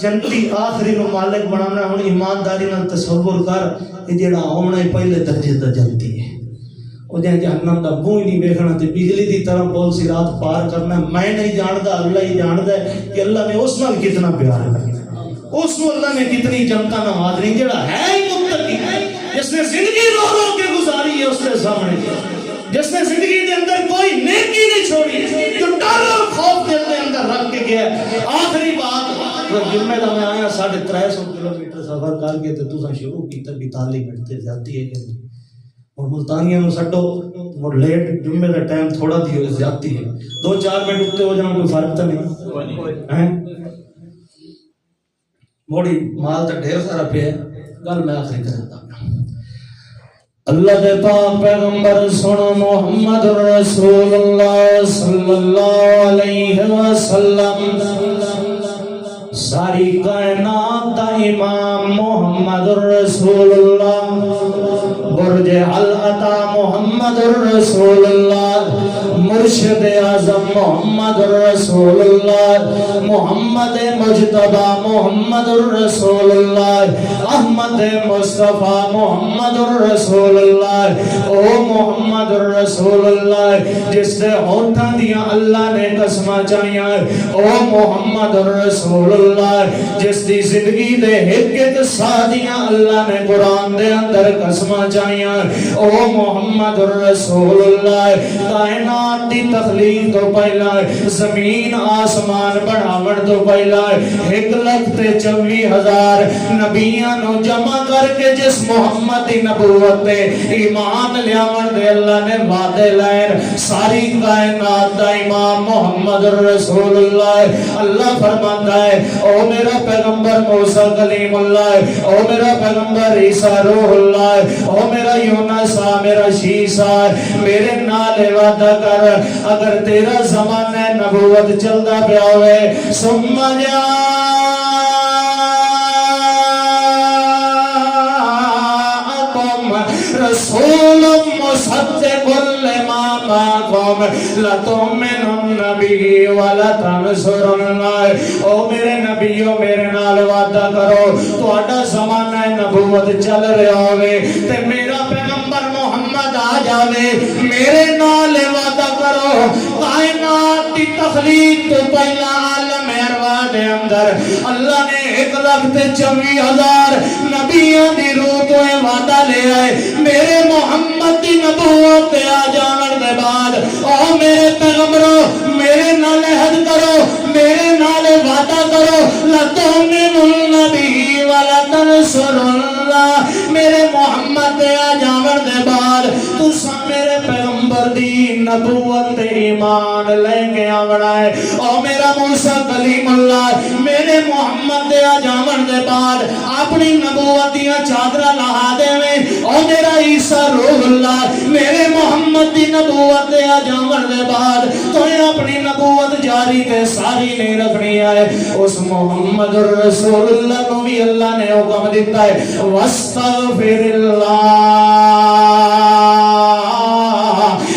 جنتی آخری نو مالک بنانا ہوں ایمانداری نال تصور کر کہ جیڑا ہونا پہلے درجے دا جنتی ہے وہ جہنم دا منہ ہی نہیں دیکھنا تے بجلی دی طرح پول صراط پار کرنا میں نہیں جاندا اللہ ہی جاندا ہے کہ اللہ نے اس نال کتنا پیار کرنا اس کو اللہ نے کتنی جنتا نوازنی جڑا ہے ہی متقی جس نے زندگی رو رو کے گزاری ہے اس کے سامنے جس نے زندگی کے اندر کوئی نیکی نہیں چھوڑی جو ڈر اور خوف دل کے اندر رکھ کے گیا آخری بات جمعے دا میں آیا 350 کلومیٹر سفر کر کے تو تساں شروع کیتا 42 منٹ تے زیادتی ہے کہ اور ملتانیاں نو سٹو اور لیٹ جمعے دا ٹائم تھوڑا دی ہو زیادتی ہے 2-4 منٹ اٹھتے ہو جاؤں کوئی فرق تو نہیں موڑی مال تو ڈھیر سارا پہ ہے گل میں آخری کرتا ہوں اللہ دے پاک پیغمبر سنو محمد رسول اللہ صلی اللہ علیہ وسلم ساری کائنات دا امام محمد رسول اللہ برج العطا محمد رسول اللہ مرشد اعظم محمد رسول اللہ، محمد مجتبی محمد رسول اللہ، احمد مصطفیٰ محمد رسول اللہ، او محمد رسول اللہ جس دے ہونٹاں دیاں اللہ نے قسماں چاہیاں، او محمد رسول اللہ جس دی زندگی دے ایک ایک سادیاں اللہ نے قرآن دے اندر قسماں چاہیاں، او محمد رسول اللہ کائنات دی تخلیق تو پہلا زمین آسمان بناون تو پہلا 1,24,000 نبیاں نو جمع کر کے جس محمد دی نبوت تے ایمان لیاون دے اللہ نے وعدے لائے، ساری کائنات دا امام محمد رسول اللہ۔ اللہ فرماتا ہے او میرا پیغمبر موسیٰ کلیم اللہ، او میرا پیغمبر عیسیٰ روح اللہ، او میرا یونس میرا شیسا، میرے نال وعدہ کر اگر تیرا زمانہ نبوت چلدا پیا ہوئے ثم رسول مصدق لما معكم لتؤمنن به ولتنصرن۔ او میرے نبیوں میرے نال وعدہ کرو تہاڈا زمانہ نبوت چل رہا ہوئے تے میرا پیغمبر محمد آ جاوے، میرے نال وعدہ کرو کائنات دی تخلیق تو پہلا عالم ارواح دے اندر اللہ نے 1,24,000 نبیوں دی روح تو وعدہ لے آئے، میرے محمد دی نبوت تے آ جان دے بعد او میرے پیغمبروں میرے نال عہد کرو، میرے نال وعدہ کرو لتؤمنن به ولتنصرن۔ میرے محمد تے آ جان دے بعد تساں میرے پیغمبر دی نبوت تے ایمان لے کے آونا ہے، او میرا موسیٰ کلیم اللہ میرے محمد دے آ جان دے بعد اپنی نبوت دیاں چادرہ لہا دے میں، او میرا عیسیٰ روح اللہ میرے محمد دی نبوت دے آ جان دے بعد تو یہ اپنی نبوت جاری تے ساری نہیں رکھنی ہے۔ اس محمد رسول اللہ کو بھی اللہ نے حکم دیتا ہے واستغفر اللہ،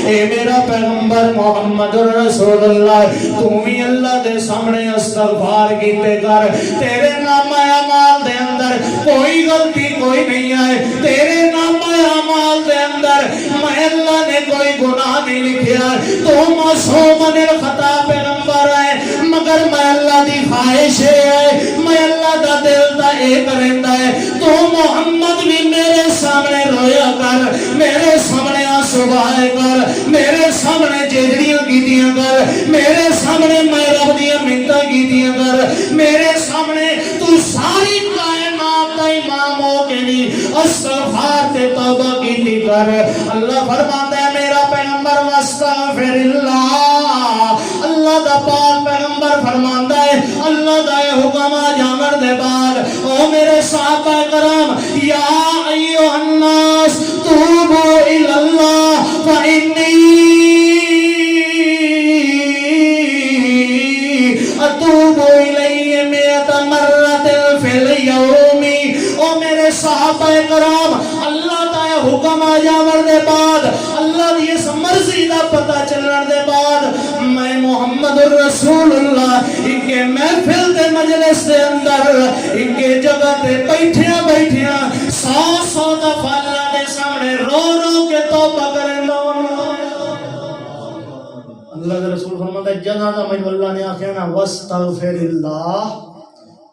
اے میرا پیغمبر محمد رسول اللہ تم ہی اللہ دے سامنے استغفار کیتے کر، تیرے نام اعمال دے اندر کوئی غلطی کوئی نہیں ہے، تیرے نام اعمال دے اندر میں اللہ نے کوئی گناہ نہیں لکھیا، تو معصوم من الخطا پیغمبر ہے مگر میں اللہ دی خواہش ہے میں اللہ دا دل دا ایک رہندا ہے، تو محمد بھی میرے سامنے رویا کر، میرے سامنے آنسو بہائے کر، میرے سامنے جیجڑیاں کیتیاں کر، میرے سامنے میں رب دیاں منتاں کیتیاں کر، میرے سامنے تو ساری کائنات دا امام ہو کے نہیں استغفار تے توبہ کیتی کر۔ اللہ فرماتا ہے میرا پیغمبر واستغفر اللہ، اللہ دا پاک پیغمبر فرماتا ہے اللہ دا حکم آ جان دے بعد او میرے صحابہ کرام یا ایھا الناس توبوا الی اللہ فانی اتوب الیہ مئۃ مرۃ فی اليوم۔ او میرے صحابہ کرام اللہ دا حکم آ جان دے بعد اللہ دی اس مرضی دا پتہ چلن دے بعد میں محمد رسول اللہ ان کے محفل دے مجلس دے اندر ان کے جگہ تے بیٹھیاں بیٹھیاں 100 دفعہ اللہ دے سامنے رو رو کے توبہ کریں دا اللہ کے رسول فرماتا ہے جگہ دا میں اللہ نے آخیا نا واستغفر اللہ،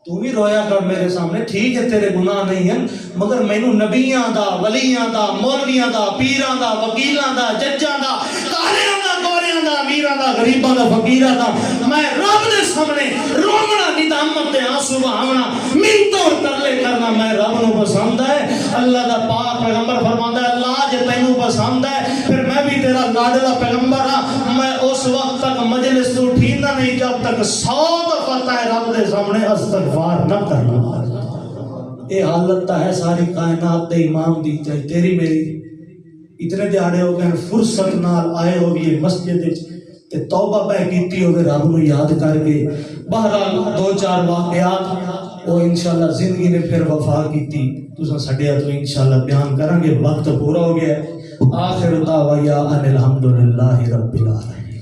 تو بھی رویا کر میرے سامنے، ٹھیک ہے تیرے گناہ نہیں ہیں مگر مینوں نبیاں دا ولیاں دا مولویاں دا پیراں دا وکیلاں دا ججاں دا کالیاں دا گوریاں دا امیراں دا غریباں دا فقیراں دا میں رب دے سامنے رونا ندامت تے آنسو بہاونا منتوں ترلے کرنا میں رب نو پسند ہے۔ اللہ دا پاک پیغمبر فرماندا ہے اللہ جے تینوں پسند ہے پھر میں بھی تیرا لاڈلا پیغمبر ہاں، میں اس وقت تک مجلس تو اٹھیندا نہیں جب تک 100 دفعہ تے رب دے سامنے استغفار نہ کرنا۔ اے حالت ہے ساری کائنات دے امام دی، چاہے تیری میری اتنے دیہڑے ہو گئے فرصت نال آئے ہو گئے مسجد تے توبہ پہ کیتی ہوئے رب نو یاد کر کے، بہرحال 2-4 واقعات وہ انشاءاللہ زندگی نے پھر وفا کیتی تساں سڈیا تو انشاءاللہ بیان کریں گے، وقت پورا ہو گیا ہے۔ آخر دعوایا ان الحمدللہ رب العالمین۔